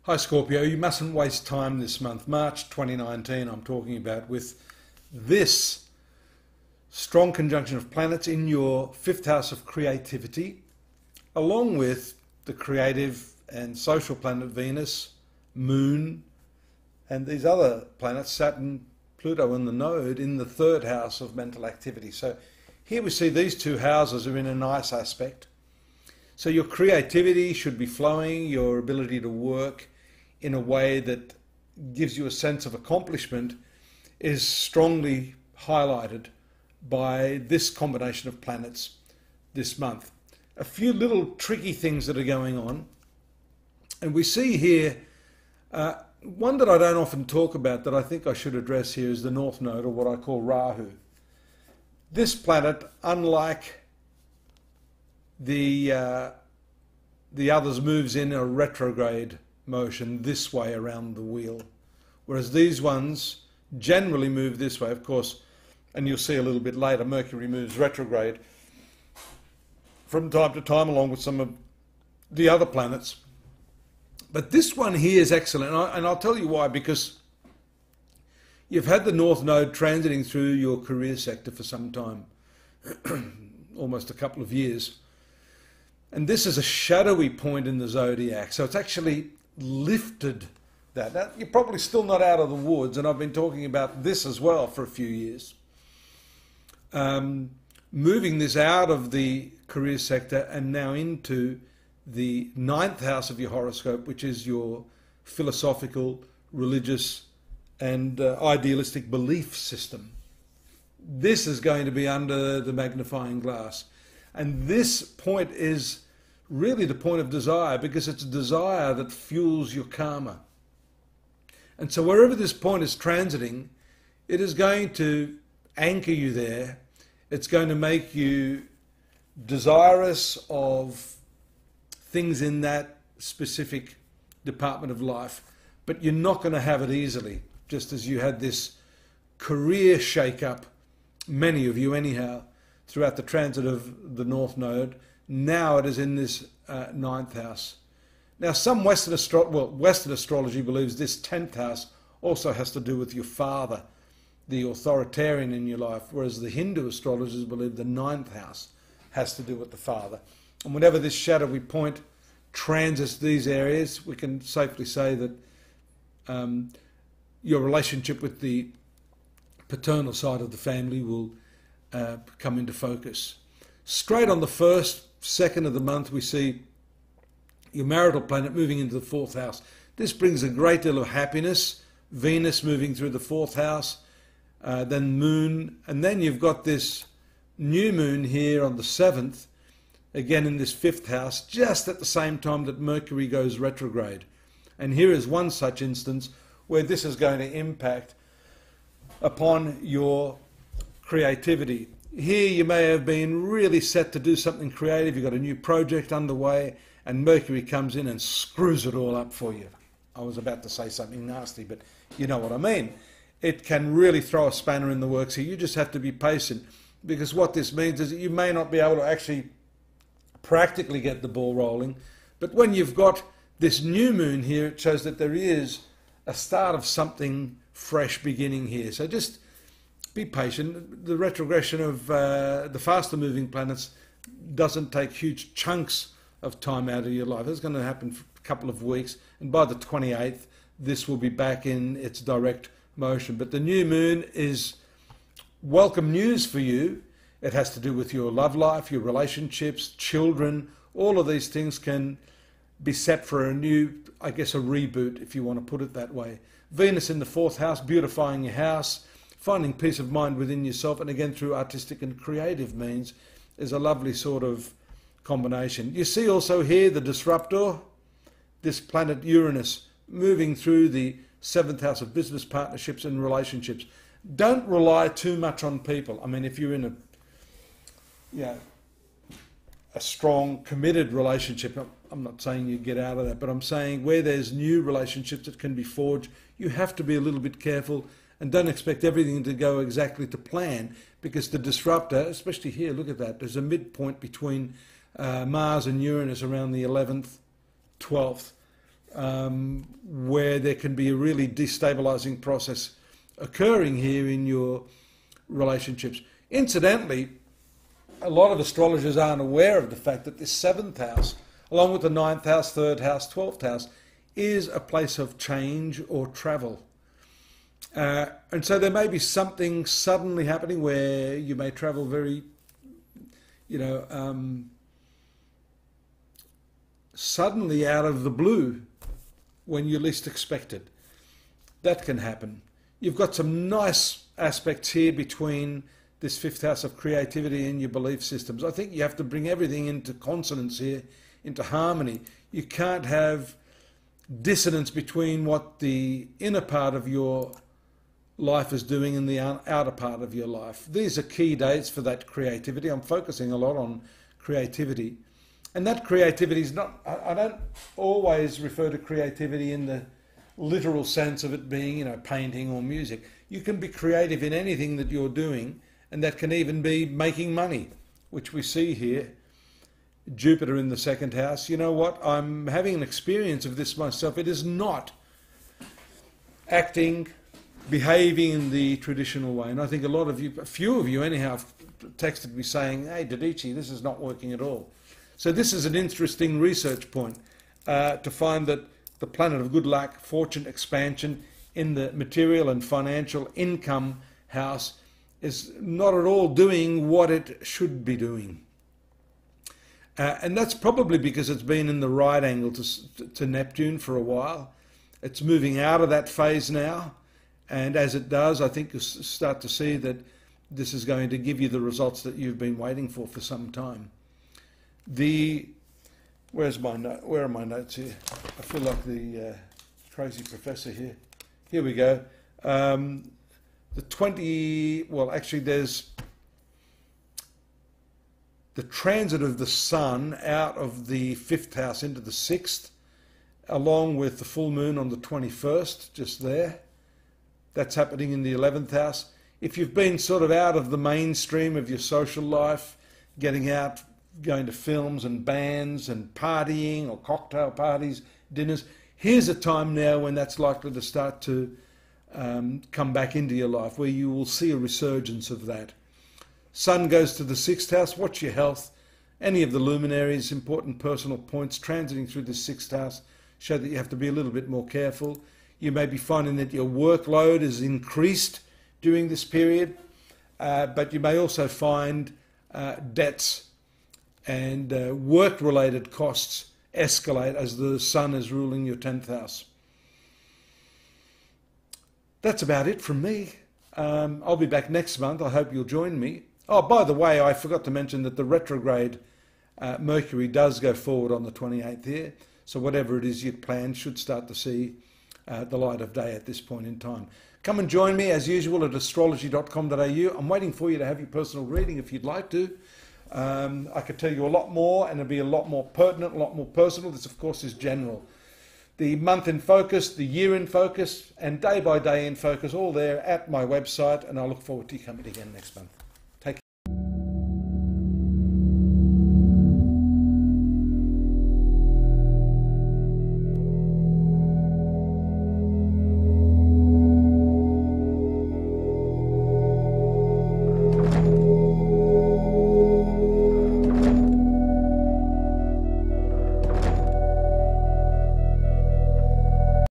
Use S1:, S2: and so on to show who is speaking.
S1: Hi Scorpio, you mustn't waste time this month, March 2019 I'm talking about, with this strong conjunction of planets in your fifth house of creativity, along with the creative and social planet Venus, Moon, and these other planets, Saturn, Pluto and the Node, in the third house of mental activity. So here we see these two houses are in a nice aspect. So your creativity should be flowing, your ability to work in a way that gives you a sense of accomplishment is strongly highlighted by this combination of planets this month. A few little tricky things that are going on. And we see here, one that I don't often talk about that I think I should address here is the North Node, or what I call Rahu. This planet, unlike the others, moves in a retrograde motion this way around the wheel, whereas these ones generally move this way, of course, and you'll see a little bit later Mercury moves retrograde from time to time along with some of the other planets. But this one here is excellent, and I'll tell you why, because you've had the North Node transiting through your career sector for some time, almost a couple of years. And this is a shadowy point in the zodiac, so it's actually lifted that. Now, you're probably still not out of the woods, and I've been talking about this as well for a few years. Moving this out of the career sector and now into the ninth house of your horoscope, which is your philosophical, religious, and idealistic belief system. This is going to be under the magnifying glass. And this point is really the point of desire, because it's desire that fuels your karma. And so wherever this point is transiting, it is going to anchor you there. It's going to make you desirous of things in that specific department of life, but you're not going to have it easily, just as you had this career shake-up, many of you anyhow, throughout the transit of the North Node. Now it is in this ninth house. Now some Western astrology believes this 10th house also has to do with your father, the authoritarian in your life, whereas the Hindu astrologers believe the ninth house has to do with the father. And whenever this shadowy point transits these areas, we can safely say that your relationship with the paternal side of the family will come into focus. Straight on the 1st, 2nd of the month, we see your marital planet moving into the 4th house. This brings a great deal of happiness. Venus moving through the 4th house, then Moon, and then you've got this new moon here on the 7th, again in this 5th house, just at the same time that Mercury goes retrograde. And here is one such instance where this is going to impact upon your creativity. Here you may have been really set to do something creative, you've got a new project underway, and Mercury comes in and screws it all up for you. I was about to say something nasty, but you know what I mean. It can really throw a spanner in the works here. You just have to be patient, because what this means is that you may not be able to actually practically get the ball rolling, but when you've got this new moon here, it shows that there is a start of something fresh beginning here. So just be patient. The retrogression of the faster moving planets doesn't take huge chunks of time out of your life. It's going to happen for a couple of weeks, and by the 28th this will be back in its direct motion. But the new moon is welcome news for you. It has to do with your love life, your relationships, children. All of these things can be set for a new, I guess, a reboot, if you want to put it that way. Venus in the 4th house, beautifying your house, finding peace of mind within yourself, and again through artistic and creative means, is a lovely sort of combination. You see also here the disruptor, this planet Uranus, moving through the 7th house of business partnerships and relationships. Don't rely too much on people. I mean, if you're in a strong, committed relationship, I'm not saying you get out of that, but I'm saying where there's new relationships that can be forged, you have to be a little bit careful and don't expect everything to go exactly to plan, because the disruptor, especially here, look at that, there's a midpoint between Mars and Uranus around the 11th, 12th. where there can be a really destabilizing process occurring here in your relationships. Incidentally, a lot of astrologers aren't aware of the fact that this 7th house, along with the 9th house, 3rd house, 12th house, is a place of change or travel. And so there may be something suddenly happening where you may travel very, suddenly out of the blue when you least expect it. That can happen. You've got some nice aspects here between this 5th house of creativity and your belief systems. I think you have to bring everything into consonance here, into harmony. You can't have dissonance between what the inner part of your life is doing and the outer part of your life. These are key dates for that creativity. I'm focusing a lot on creativity. And that creativity is not, I don't always refer to creativity in the literal sense of it being, painting or music. You can be creative in anything that you're doing, and that can even be making money, which we see here. Jupiter in the 2nd house. You know what? I'm having an experience of this myself. It is not acting, behaving in the traditional way. And I think a few of you anyhow, have texted me saying, hey, Dadhichi, this is not working at all. So this is an interesting research point to find that the planet of good luck, fortune, expansion in the material and financial income house is not at all doing what it should be doing. And that's probably because it's been in the right angle to Neptune for a while. It's moving out of that phase now. And as it does, I think you'll start to see that this is going to give you the results that you've been waiting for some time. Where are my notes here? I feel like the crazy professor here. Here we go. There's the transit of the sun out of the 5th house into the 6th, along with the full moon on the 21st, just there. That's happening in the 11th house. If you've been sort of out of the mainstream of your social life, getting out, going to films and bands and partying or cocktail parties, dinners, here's a time now when that's likely to start to come back into your life, where you will see a resurgence of that. Sun goes to the 6th house. Watch your health. Any of the luminaries, important personal points transiting through the 6th house show that you have to be a little bit more careful. You may be finding that your workload is increased during this period, but you may also find debts and work-related costs escalate as the sun is ruling your 10th house. That's about it from me. I'll be back next month. I hope you'll join me. Oh, by the way, I forgot to mention that the retrograde Mercury does go forward on the 28th here. So whatever it is you'd planned should start to see the light of day at this point in time. Come and join me as usual at astrology.com.au. I'm waiting for you to have your personal reading if you'd like to. I could tell you a lot more, and it'll be a lot more pertinent, a lot more personal. This, of course, is general. The month in focus, the year in focus, and day by day in focus, all there at my website, and I look forward to you coming again next month.